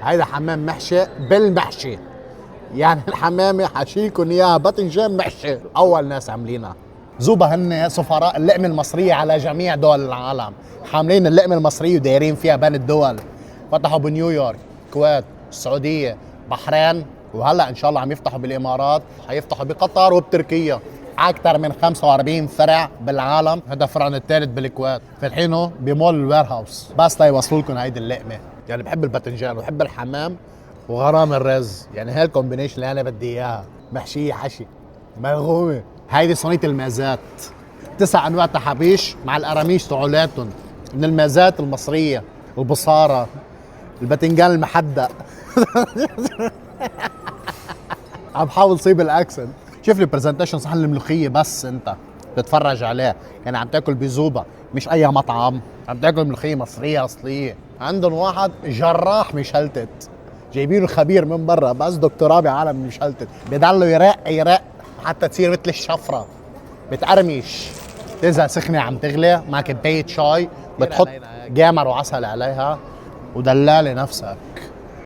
هيدا حمام محشي بالمحشي، يعني الحمامة حشيكن اياها باذنجان محشي، اول ناس عاملينها. زوبا هن سفراء اللقمة المصرية على جميع دول العالم، حاملين اللقمة المصرية ودايرين فيها بين الدول. فتحوا بنيويورك، الكويت، السعودية، بحرين، وهلا ان شاء الله عم يفتحوا بالامارات، حيفتحوا بقطر وبتركيا. اكثر من 45 فرع بالعالم، هذا فرعنا الثالث بالكويت، فاتحينه بمول الوير هاوس بس ليوصلوا لكم هيدي اللقمة. يعني بحب الباذنجان وبحب الحمام وغرام الرز، يعني هاي الكومبينيشن اللي انا بدي اياها، محشية حشي مرغومة. هيدي صينية المازات، 9 انواع تحابيش مع القراميش تبعولاتهم من المازات المصرية، البصارة، الباذنجان المحدق. عم بحاول صيب الاكسنت. شوف لي برزنتيشن صحن الملوخية بس انت بتتفرج عليه، يعني عم تاكل بزوبة مش اي مطعم، عم تاكل ملوخية مصرية اصلية. عندهم واحد جراح مشلتت، جايبينه خبير من برا بس دكتوراه بعالم المشلتت، بضلوا يرق يرق حتى تصير مثل الشفرة، بتقرمش. تنزل سخنة عم تغلي مع كباية شاي، بتحط جامر وعسل عليها ودلالي نفسك.